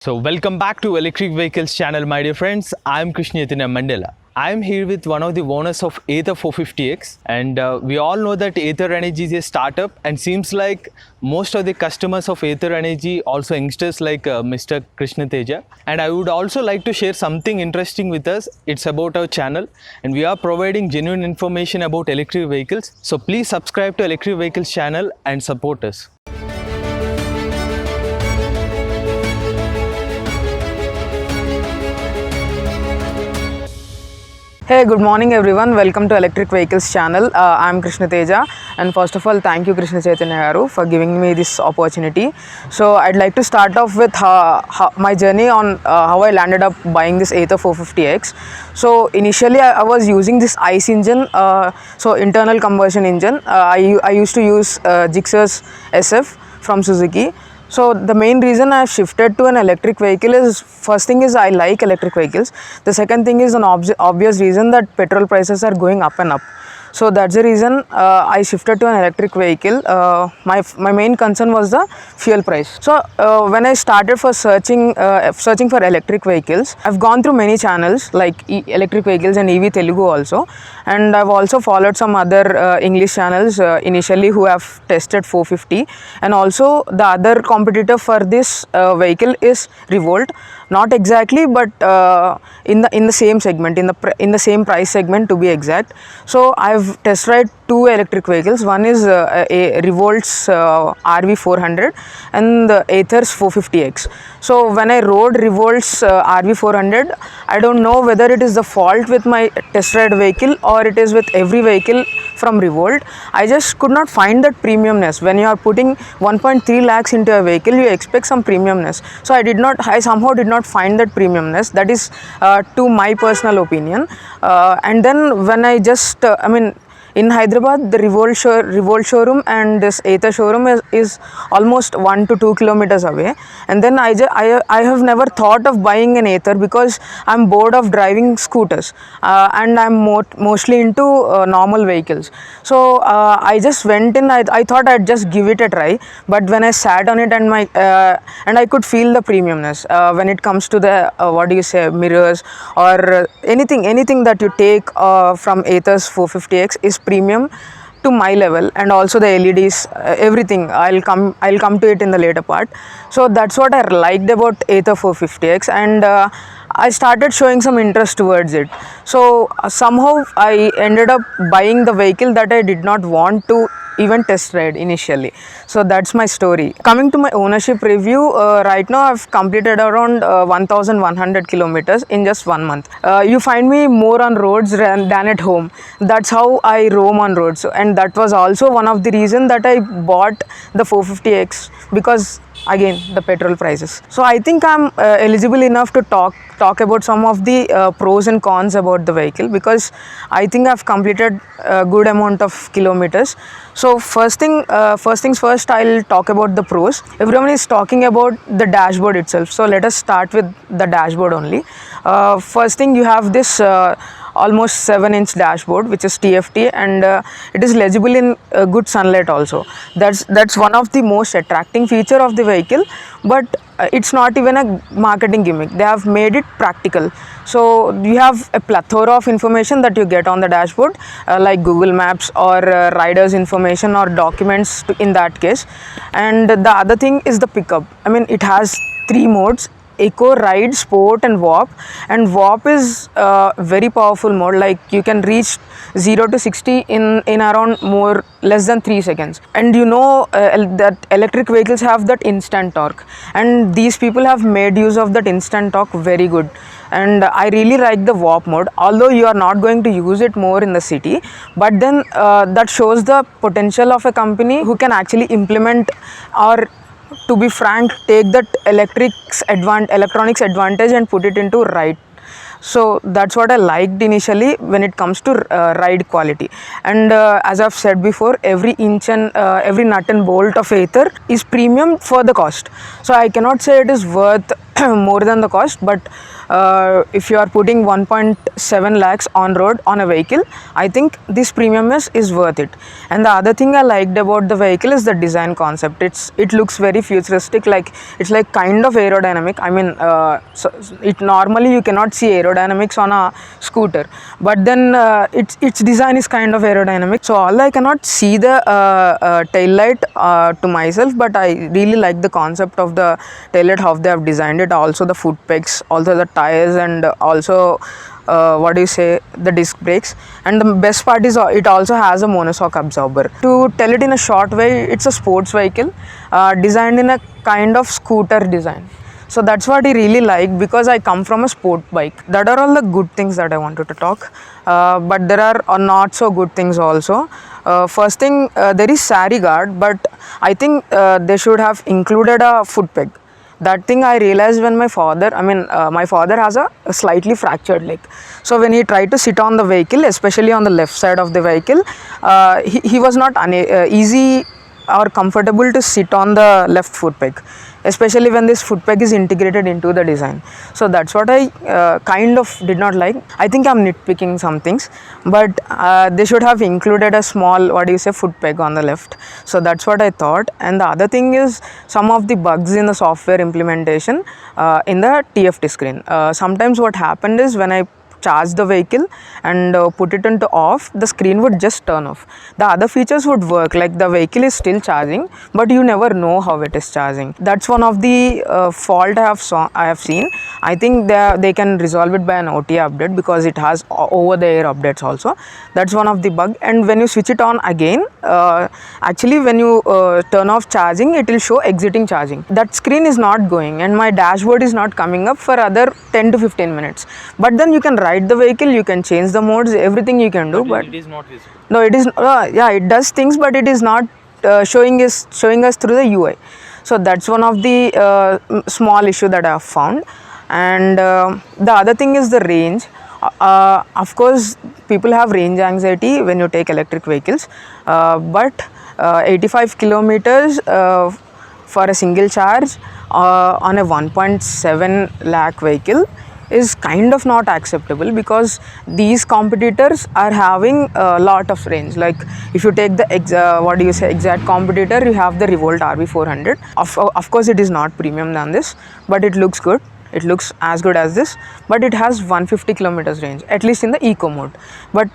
So welcome back to Electric Vehicles channel, my dear friends. I am Krishna Chaitanya Mandela. I am here with one of the owners of Ather 450X, and we all know that Ather Energy is a startup, and seems like most of the customers of Ather Energy also youngsters like Mr. Krishna Teja. And I would also like to share something interesting with us. It's about our channel, and we are providing genuine information about electric vehicles. So please subscribe to Electric Vehicles channel and support us. Hey, good morning everyone. Welcome to Electric Vehicles channel. I'm Krishna Teja, and first of all, thank you Krishna Chaitanya Garu for giving me this opportunity. So I'd like to start off with my journey on how I landed up buying this Ather 450X. So initially I was using this ICE engine, so internal combustion engine. I used to use Gixxer's SF from Suzuki. So the main reason I shifted to an electric vehicle is, first thing is I like electric vehicles. The second thing is an obvious reason that petrol prices are going up and up. So that's the reason I shifted to an electric vehicle. My main concern was the fuel price. So when I started for searching for electric vehicles, I've gone through many channels like electric vehicles and EV Telugu also, and I've also followed some other English channels initially who have tested 450, and also the other competitor for this vehicle is Revolt. Not exactly, but in the same segment, in the same price segment to be exact. So I've test ride two electric vehicles. One is a Revolt's RV400 and the Ather's 450X. So when I rode Revolt's RV400, I don't know whether it is the fault with my test ride vehicle or it is with every vehicle from Revolt. I just could not find that premiumness. When you are putting 1.3 lakhs into a vehicle, you expect some premiumness. So I somehow did not find that premiumness. That is to my personal opinion. And then when I just, in Hyderabad, the Revolt showroom and this Ather showroom is almost 1 to 2 kilometers away. And then I have never thought of buying an Ather because I'm bored of driving scooters and I'm mostly into normal vehicles. So I just went in. I thought I'd just give it a try. But when I sat on it and I could feel the premiumness when it comes to the mirrors or anything that you take from Ather's 450X is premium to my level, and also the LEDs, everything. I'll come to it in the later part. So that's what I liked about Ather 450X, and I started showing some interest towards it. So somehow I ended up buying the vehicle that I did not want to even test ride initially. So that's my story. Coming to my ownership review, right now I've completed around 1100 kilometers in just 1 month. You find me more on roads than at home. That's how I roam on roads, and that was also one of the reasons that I bought the 450X, because again the petrol prices. So I think I'm eligible enough to talk about some of the pros and cons about the vehicle, because I think I've completed a good amount of kilometers. So first things first, I'll talk about the pros. Everyone is talking about the dashboard itself, so let us start with the dashboard only. First thing, you have this almost 7-inch dashboard which is TFT, and it is legible in good sunlight also. That's one of the most attracting feature of the vehicle, but it's not even a marketing gimmick. They have made it practical. So you have a plethora of information that you get on the dashboard, like Google Maps or riders information or documents in that case. And the other thing is the pickup. It has 3 modes: Eco, Ride, Sport and Warp. And Warp is very powerful mode. Like you can reach 0 to 60 in around less than 3 seconds. And you know that electric vehicles have that instant torque, and these people have made use of that instant torque very good. And I really like the Warp mode, although you are not going to use it more in the city. But then that shows the potential of a company who can actually implement, or to be frank, take that electronics advantage and put it into ride. So that's what I liked initially when it comes to ride quality. And as I've said before, every inch and every nut and bolt of Ather is premium for the cost. So I cannot say it is worth more than the cost, but if you are putting 1.7 lakhs on road on a vehicle, I think this premium is worth it. And the other thing I liked about the vehicle is the design concept. It looks very futuristic, like it's like kind of aerodynamic. I mean, so it normally you cannot see aerodynamics on a scooter, but then its design is kind of aerodynamic. So although I cannot see the tail light to myself, but I really like the concept of the tail light, how they have designed it. Also the foot pegs, also the tires, and also what do you say, the disc brakes. And the best part is it also has a monoshock absorber. To tell it in a short way, it's a sports vehicle designed in a kind of scooter design. So that's what I really like, because I come from a sport bike. That are all the good things that I wanted to talk, but there are not so good things also. First thing, there is sari guard, but I think they should have included a foot peg. That thing I realized when my father has a slightly fractured leg. So when he tried to sit on the vehicle, especially on the left side of the vehicle, he was not easy or comfortable to sit on the left foot peg, especially when this foot peg is integrated into the design. So that's what I kind of did not like. I think I'm nitpicking some things, but they should have included a small, foot peg on the left. So that's what I thought. And the other thing is some of the bugs in the software implementation in the TFT screen. Sometimes what happened is when I charge the vehicle and put it into off, the screen would just turn off. The other features would work, like the vehicle is still charging, but you never know how it is charging. That's one of the fault I have seen. I think they can resolve it by an OTA update, because it has over the air updates also. That's one of the bug. And when you switch it on again, actually when you turn off charging, it will show exiting charging. That screen is not going, and my dashboard is not coming up for other 10 to 15 minutes. But then you can ride the vehicle, you can change the modes, everything you can do, but it is not visible. no, it is yeah, it does things, but it is not showing us through the UI. So that's one of the small issue that I have found. And the other thing is the range. Of course, people have range anxiety when you take electric vehicles, but 85 kilometers for a single charge on a 1.7 lakh vehicle is kind of not acceptable, because these competitors are having a lot of range. Like if you take the exact competitor, you have the Revolt RB400. Of course it is not premium than this, but it looks good. It looks as good as this, but it has 150 kilometers range, at least in the eco mode. But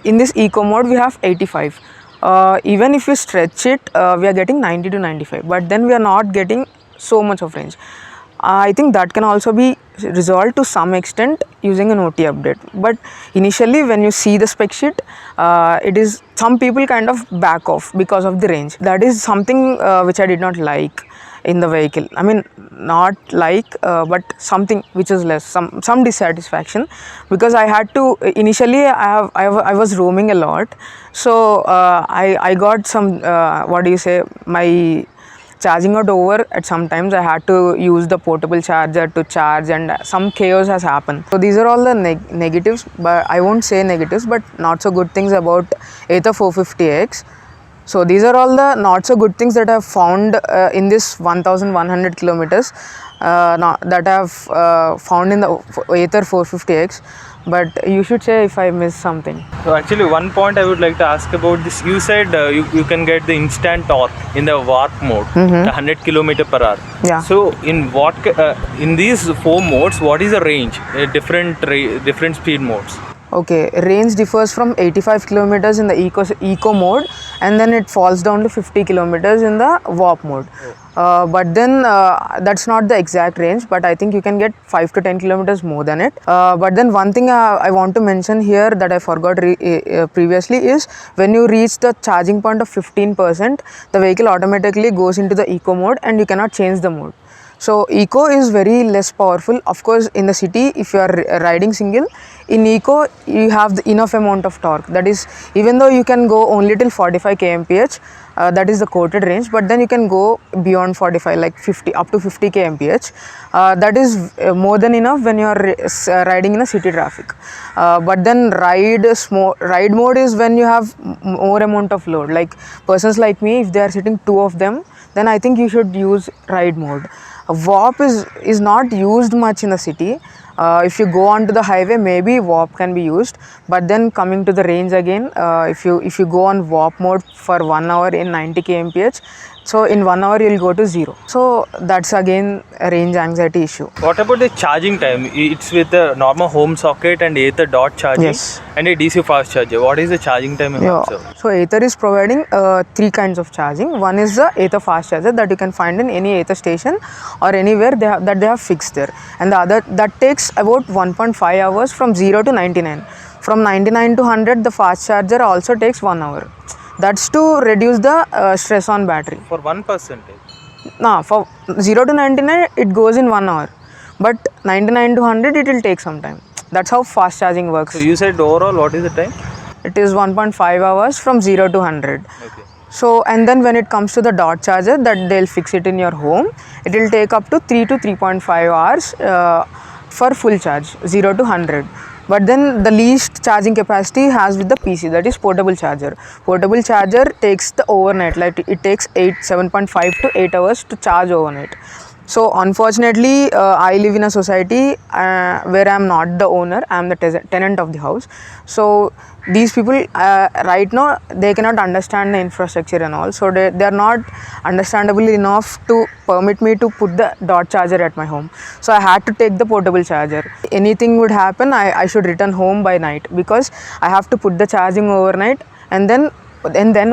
in this eco mode we have 85. Even if we stretch it, we are getting 90 to 95, but then we are not getting so much of range. I think that can also be resolved to some extent using an OT update. But initially when you see the spec sheet, it is, some people kind of back off because of the range. That is something which I did not like in the vehicle. I mean, not like, but something which is less, some dissatisfaction, because I had to, initially I was roaming a lot, so I got some my charging got over at some times. I had to use the portable charger to charge, and some chaos has happened. So these are all the negatives, but I won't say negatives, but not so good things about Ather 450X. So these are all the not so good things that I have found in this 1100 kilometers that I have found in the Ather 450X. But you should say if I missed something. So actually one point I would like to ask about this. You said you can get the instant torque in the warp mode, the 100 km per hour. Yeah. So in these four modes, what is the range? Different speed modes. Okay, range differs from 85 kilometers in the eco mode, and then it falls down to 50 kilometers in the warp mode. But then that's not the exact range, but I think you can get 5 to 10 kilometers more than it. But then one thing I want to mention here that I forgot previously is, when you reach the charging point of 15%, the vehicle automatically goes into the eco mode and you cannot change the mode. So eco is very less powerful. Of course, in the city, if you are riding single, in eco you have the enough amount of torque. That is, even though you can go only till 45 kmph, that is the quoted range, but then you can go beyond 45, like 50 up to 50 kmph. That is more than enough when you are riding in a city traffic. But then ride mode is when you have more amount of load. Like persons like me, if they are sitting two of them, then I think you should use ride mode. warp is not used much in the city. If you go onto the highway, maybe warp can be used, but then coming to the range again, if you go on warp mode for 1 hour in 90 kmph, so in 1 hour you'll go to 0. So that's again a range anxiety issue. What about the charging time? It's with a normal home socket and Ather dot charging, Yes. and a DC fast charger. What is the charging time you Yeah. observe? So Ather is providing 3 kinds of charging. One is the Ather fast charger that you can find in any Ather station or anywhere that they have fixed there, and the other that takes about 1.5 hours from 0 to 99. From 99 to 100, the fast charger also takes 1 hour. That's to reduce the stress on battery. For 1%. Nah, for 0 to 99 it goes in 1 hour, but 99 to 100 it will take some time. That's how fast charging works. So you said overall, what is the time? It is 1.5 hours from 0 to 100. Okay. So, and then when it comes to the dot charger that they'll fix it in your home, it will take up to 3 to 3.5 hours for full charge, 0 to 100. But then the least charging capacity has with the PC, that is portable charger. Portable charger takes the overnight, like it takes 7.5 to 8 hours to charge overnight. So unfortunately, I live in a society where I am not the owner, I am the tenant of the house. So these people right now, they cannot understand the infrastructure and all. So they are not understandable enough to permit me to put the dot charger at my home. So I had to take the portable charger. Anything would happen, I should return home by night, because I have to put the charging overnight, and then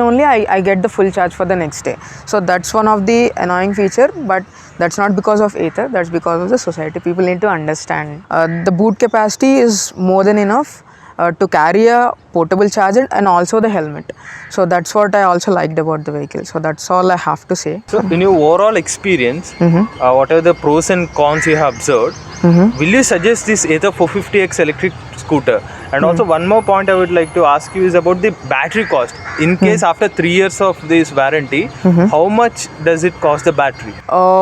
only I get the full charge for the next day. So that's one of the annoying feature, but that's not because of Ather, that's because of the society. People need to understand. The boot capacity is more than enough to carry a portable charger and also the helmet. So that's what I also liked about the vehicle. So that's all I have to say. So in your overall experience, what are the pros and cons you have observed? Will you suggest this Ather 450X electric scooter? And also one more point I would like to ask you is about the battery cost. In case after 3 years of this warranty, how much does it cost the battery?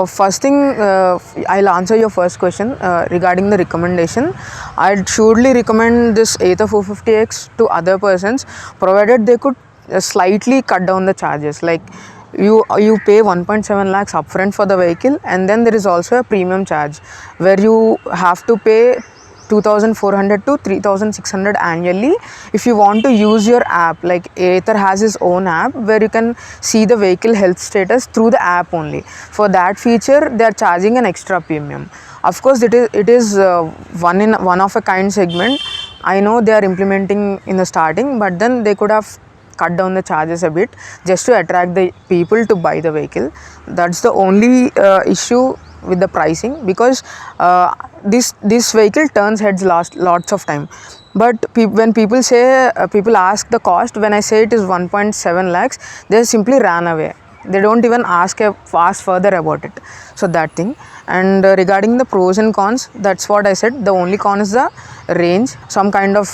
First thing, I'll answer your first question regarding the recommendation. I'd surely recommend this Ather 450X to other persons, provided they could slightly cut down the charges. Like you pay 1.7 lakhs upfront for the vehicle, and then there is also a premium charge where you have to pay 2,400 to 3,600 annually if you want to use your app. Like Ather has its own app where you can see the vehicle health status through the app only. For that feature, they are charging an extra premium. Of course, it is one of a kind segment. I know they are implementing in the starting, but then they could have cut down the charges a bit just to attract the people to buy the vehicle. That's the only issue with the pricing, because this vehicle turns heads lots of time. But when people say people ask the cost, when I say it is 1.7 lakhs, they simply ran away. They don't even ask further about it. So that thing. And regarding the pros and cons, that's what I said. The only con is the range, some kind of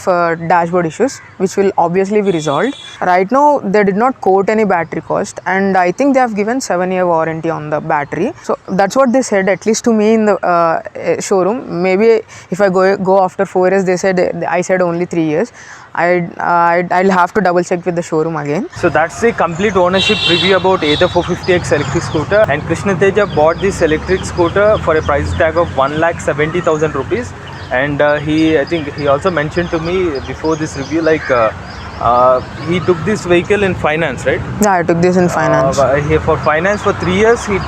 dashboard issues, which will obviously be resolved. Right now, they did not quote any battery cost, and I think they have given 7-year warranty on the battery. So that's what they said, at least to me in the showroom. Maybe if I go after 4 years, I said only 3 years. I'll have to double check with the showroom again. So that's the complete ownership review about Ather 450X electric scooter. And Krishna Teja bought this electric scooter for a price tag of 1,70,000 rupees. And I think he also mentioned to me before this review, like he took this vehicle in finance, right? Yeah, I took this in finance. For finance for 3 years, he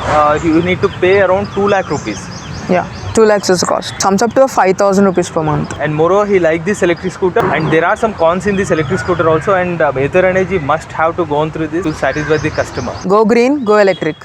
need to pay around 2 lakh rupees. Yeah, 2 lakhs is the cost. Sums up to 5,000 rupees per month. And moreover, he liked this electric scooter, and there are some cons in this electric scooter also, and Ather Energy must have to go on through this to satisfy the customer. Go green, go electric.